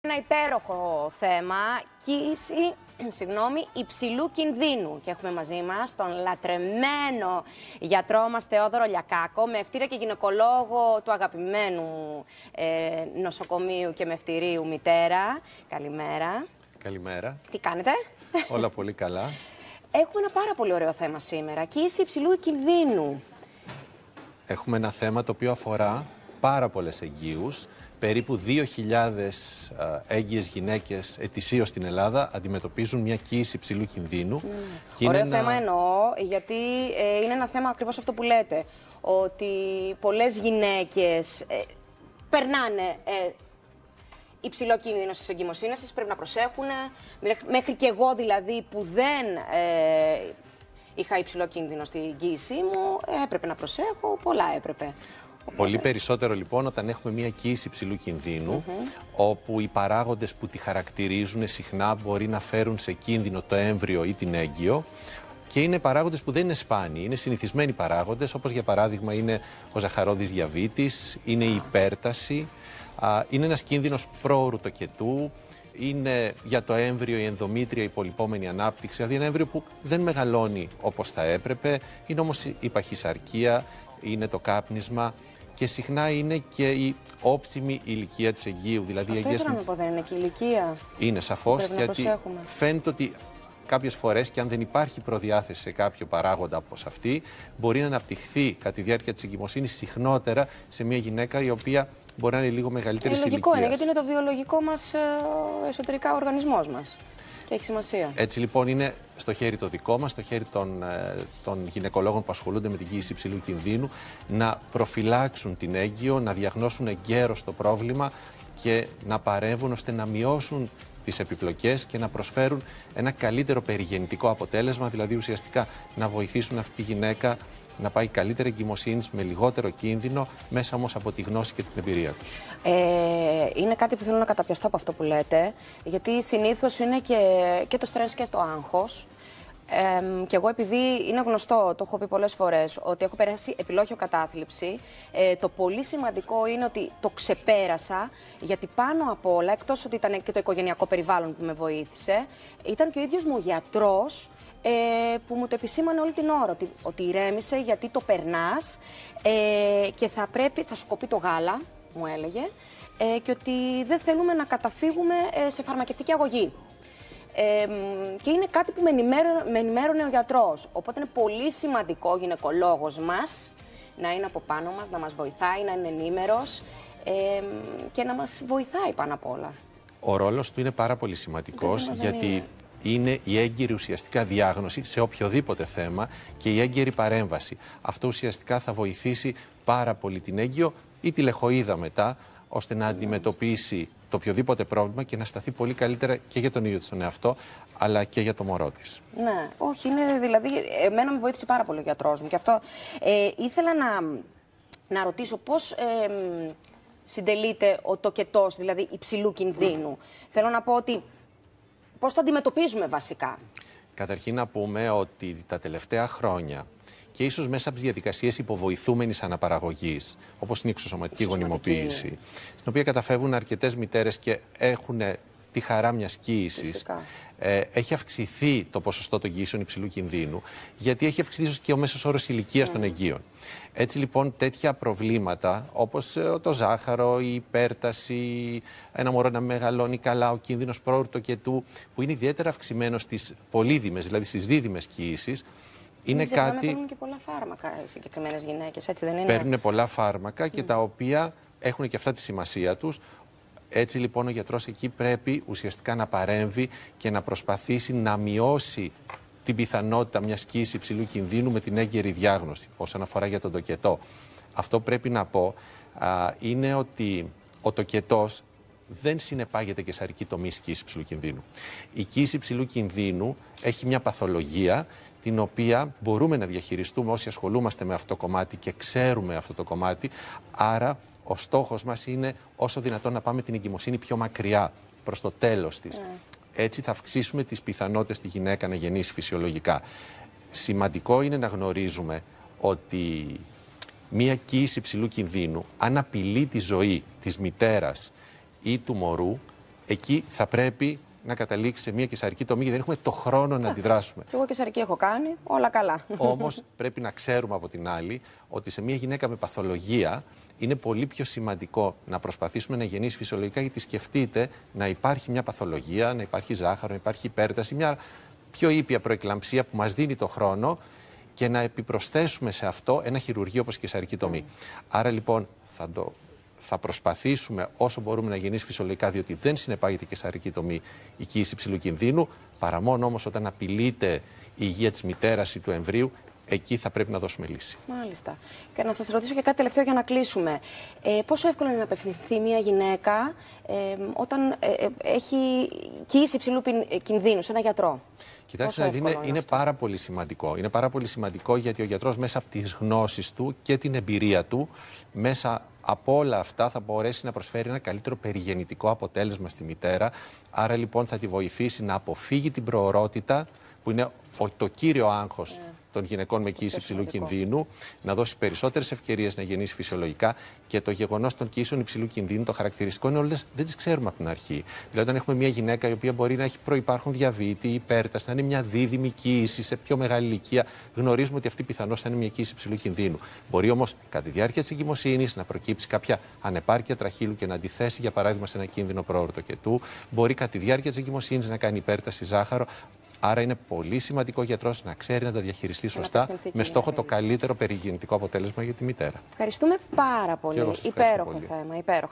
Ένα υπέροχο θέμα, κοίηση υψηλού κινδύνου. Και έχουμε μαζί μας τον λατρεμένο γιατρό μας Θεόδωρο Λιακάκο, μευτήρα και γυναικολόγο του αγαπημένου νοσοκομείου και μευτηρίου Μητέρα. Καλημέρα. Καλημέρα. Τι κάνετε? Όλα πολύ καλά. Έχουμε ένα πάρα πολύ ωραίο θέμα σήμερα, κοίηση υψηλού κινδύνου. Έχουμε ένα θέμα το οποίο αφορά πάρα πολλές εγγύους. Περίπου 2.000 έγκυες γυναίκες ετησίως στην Ελλάδα αντιμετωπίζουν μια κοίηση υψηλού κινδύνου. Και ωραίο θέμα εννοώ, γιατί είναι ένα θέμα ακριβώς αυτό που λέτε, ότι πολλές γυναίκες περνάνε υψηλό κίνδυνο στις εγκυμοσύνες τις, πρέπει να προσέχουν. Μέχρι και εγώ δηλαδή που δεν είχα υψηλό κίνδυνο στην κοίησή μου, έπρεπε να προσέχω, πολλά έπρεπε. Πολύ περισσότερο λοιπόν όταν έχουμε μια κοίηση υψηλού κινδύνου, όπου οι παράγοντες που τη χαρακτηρίζουν συχνά μπορεί να φέρουν σε κίνδυνο το έμβριο ή την έγκυο, και είναι παράγοντες που δεν είναι σπάνιοι, είναι συνηθισμένοι παράγοντες, όπως για παράδειγμα είναι ο ζαχαρόδης διαβήτης, είναι η υπέρταση, είναι ένας κίνδυνος πρόωρου τοκετού, είναι για το έμβριο η ενδομήτρια υπολοιπόμενη ανάπτυξη, δηλαδή ένα έμβριο που δεν μεγαλώνει όπως θα έπρεπε, είναι όμως η παχυσαρκία, είναι το κάπνισμα και συχνά είναι και η όψιμη ηλικία της εγγύου. Δηλαδή, αυτό ήθελα να πω, δεν είναι και η ηλικία. Είναι σαφώς, γιατί φαίνεται ότι κάποιες φορές, και αν δεν υπάρχει προδιάθεση σε κάποιο παράγοντα όπως αυτή, μπορεί να αναπτυχθεί κατά τη διάρκεια της εγκυμοσύνης συχνότερα σε μια γυναίκα η οποία μπορεί να είναι λίγο μεγαλύτερη ηλικία. Λογικό είναι, γιατί είναι το βιολογικό μας εσωτερικά οργανισμός μας. Και έχει σημασία. Έτσι λοιπόν είναι στο χέρι το δικό μας, στο χέρι των γυναικολόγων που ασχολούνται με την κοίηση υψηλού κινδύνου, να προφυλάξουν την έγκυο, να διαγνώσουν εγκαίρως το πρόβλημα και να παρέμβουν ώστε να μειώσουν τις επιπλοκές και να προσφέρουν ένα καλύτερο περιγεννητικό αποτέλεσμα, δηλαδή ουσιαστικά να βοηθήσουν αυτή τη γυναίκα να πάει καλύτερη εγκυμοσύνη με λιγότερο κίνδυνο, μέσα όμως από τη γνώση και την εμπειρία τους. Είναι κάτι που θέλω να καταπιαστώ από αυτό που λέτε, γιατί συνήθως είναι και το στρες και το άγχος. Και εγώ, επειδή είναι γνωστό, το έχω πει πολλές φορές, ότι έχω περάσει επιλόχιο κατάθλιψη, το πολύ σημαντικό είναι ότι το ξεπέρασα, γιατί πάνω απ' όλα, εκτός ότι ήταν και το οικογενειακό περιβάλλον που με βοήθησε, ήταν και ο ίδιος μου ο γιατρός, που μου το επισήμανε όλη την ώρα, ότι ηρέμησε γιατί το περνάς και θα σου κοπεί το γάλα, μου έλεγε, και ότι δεν θέλουμε να καταφύγουμε σε φαρμακευτική αγωγή. Και είναι κάτι που με ενημέρωνε ο γιατρός. Οπότε είναι πολύ σημαντικό ο γυναικολόγος μας να είναι από πάνω μας, να μας βοηθάει, να είναι ενήμερος και να μας βοηθάει πάνω απ' όλα. Ο ρόλος του είναι πάρα πολύ σημαντικός, γιατί είναι η έγκυρη ουσιαστικά διάγνωση σε οποιοδήποτε θέμα και η έγκυρη παρέμβαση. Αυτό ουσιαστικά θα βοηθήσει πάρα πολύ την έγκυο ή τη λεχοΐδα μετά, ώστε να αντιμετωπίσει το οποιοδήποτε πρόβλημα και να σταθεί πολύ καλύτερα και για τον ίδιο της τον εαυτό, αλλά και για το μωρό της. Ναι, όχι, είναι δηλαδή, εμένα με βοήθησε πάρα πολύ ο γιατρός μου και αυτό. Ήθελα να ρωτήσω πώς συντελείται ο τοκετός, δηλαδή υψηλού κινδύνου. Θέλω να πω ότι πώς το αντιμετωπίζουμε βασικά. Καταρχήν να πούμε ότι τα τελευταία χρόνια και ίσως μέσα από τις διαδικασίες υποβοηθούμενης αναπαραγωγής, όπως είναι η εξωσωματική γονιμοποίηση, στην οποία καταφεύγουν αρκετές μητέρες και έχουν τη χαρά μιας κοίησης, έχει αυξηθεί το ποσοστό των κοίησεων υψηλού κινδύνου, γιατί έχει αυξηθεί και ο μέσος όρος ηλικίας των εγγύων. Έτσι λοιπόν τέτοια προβλήματα όπως το ζάχαρο, η υπέρταση, ένα μωρό να μεγαλώνει καλά, ο κίνδυνος πρόωρου τοκετού, που είναι ιδιαίτερα αυξημένο στις πολύδημες, δηλαδή στις δίδυμες κοίησεις, είναι κάτι. Παίρνουν και πολλά φάρμακα οι συγκεκριμένες γυναίκες, έτσι δεν είναι? Παίρνουν πολλά φάρμακα και τα οποία έχουν και αυτά τη σημασία τους. Έτσι λοιπόν ο γιατρός εκεί πρέπει ουσιαστικά να παρέμβει και να προσπαθήσει να μειώσει την πιθανότητα μιας κοίησης υψηλού κινδύνου με την έγκαιρη διάγνωση όσον αφορά για τον τοκετό. Αυτό πρέπει να πω είναι ότι ο τοκετός δεν συνεπάγεται και σαρκή τομή κοίηση υψηλού κινδύνου. Η κοίηση υψηλού κινδύνου έχει μια παθολογία την οποία μπορούμε να διαχειριστούμε όσοι ασχολούμαστε με αυτό το κομμάτι και ξέρουμε αυτό το κομμάτι. Άρα ο στόχος μας είναι όσο δυνατόν να πάμε την εγκυμοσύνη πιο μακριά προς το τέλος της. Έτσι θα αυξήσουμε τις πιθανότητες στη γυναίκα να γεννήσει φυσιολογικά. Σημαντικό είναι να γνωρίζουμε ότι μία κοίηση υψηλού κινδύνου, αν απειλεί τη ζωή της μητέρας ή του μωρού, εκεί θα πρέπει να καταλήξει σε μια καισαρική τομή, γιατί δεν έχουμε το χρόνο να αντιδράσουμε. Και εγώ καισαρική έχω κάνει, όλα καλά. Όμως πρέπει να ξέρουμε από την άλλη ότι σε μια γυναίκα με παθολογία είναι πολύ πιο σημαντικό να προσπαθήσουμε να γεννήσει φυσιολογικά, γιατί σκεφτείτε να υπάρχει μια παθολογία, να υπάρχει ζάχαρο, να υπάρχει υπέρταση, μια πιο ήπια προεκλαμψία που μας δίνει το χρόνο και να επιπροσθέσουμε σε αυτό ένα χειρουργείο όπως η καισαρική τομή. Άρα λοιπόν θα προσπαθήσουμε όσο μπορούμε να γεννήσει φυσιολογικά, διότι δεν συνεπάγεται η καισαρική τομή η κοίηση υψηλού κινδύνου, παρά μόνο όμως όταν απειλείται η υγεία της μητέρας ή του εμβρίου, εκεί θα πρέπει να δώσουμε λύση. Μάλιστα. Και να σας ρωτήσω και κάτι τελευταίο για να κλείσουμε. Πόσο εύκολο είναι να απευθυνθεί μια γυναίκα όταν έχει κοίηση υψηλού κινδύνου σε ένα γιατρό? Κοιτάξτε να δείτε, είναι πάρα πολύ σημαντικό. Είναι πάρα πολύ σημαντικό γιατί ο γιατρός μέσα από τις γνώσεις του και την εμπειρία του, μέσα από όλα αυτά θα μπορέσει να προσφέρει ένα καλύτερο περιγεννητικό αποτέλεσμα στη μητέρα. Άρα λοιπόν θα τη βοηθήσει να αποφύγει την προορότητα, που είναι το κύριο άγχος των γυναικών με κοίηση υψηλού κινδύνου, να δώσει περισσότερες ευκαιρίες να γεννήσει φυσιολογικά. Και το γεγονός των κοίησεων υψηλού κινδύνου, το χαρακτηριστικό είναι όλες δεν τις ξέρουμε από την αρχή. Δηλαδή, όταν έχουμε μια γυναίκα η οποία μπορεί να έχει προϋπάρχον διαβήτη, υπέρταση, να είναι μια δίδυμη κοίηση σε πιο μεγάλη ηλικία, γνωρίζουμε ότι αυτή πιθανώς θα είναι μια κοίηση υψηλού κινδύνου. Μπορεί όμως κατά τη διάρκεια της εγκυμοσύνης να προκύψει κάποια ανεπάρκεια τραχύλου και να αντιθέσει, για παράδειγμα, σε ένα κίνδυνο προορτοκετού. Μπορεί κατά τη διάρκεια της εγκυμοσύνης να κάνει υπέρταση, ζάχαρο. Άρα είναι πολύ σημαντικό ο γιατρός να ξέρει να τα διαχειριστεί σωστά, με στόχο το καλύτερο περιγεννητικό αποτέλεσμα για τη μητέρα. Ευχαριστούμε πάρα πολύ. Υπέροχο θέμα. Υπέροχο.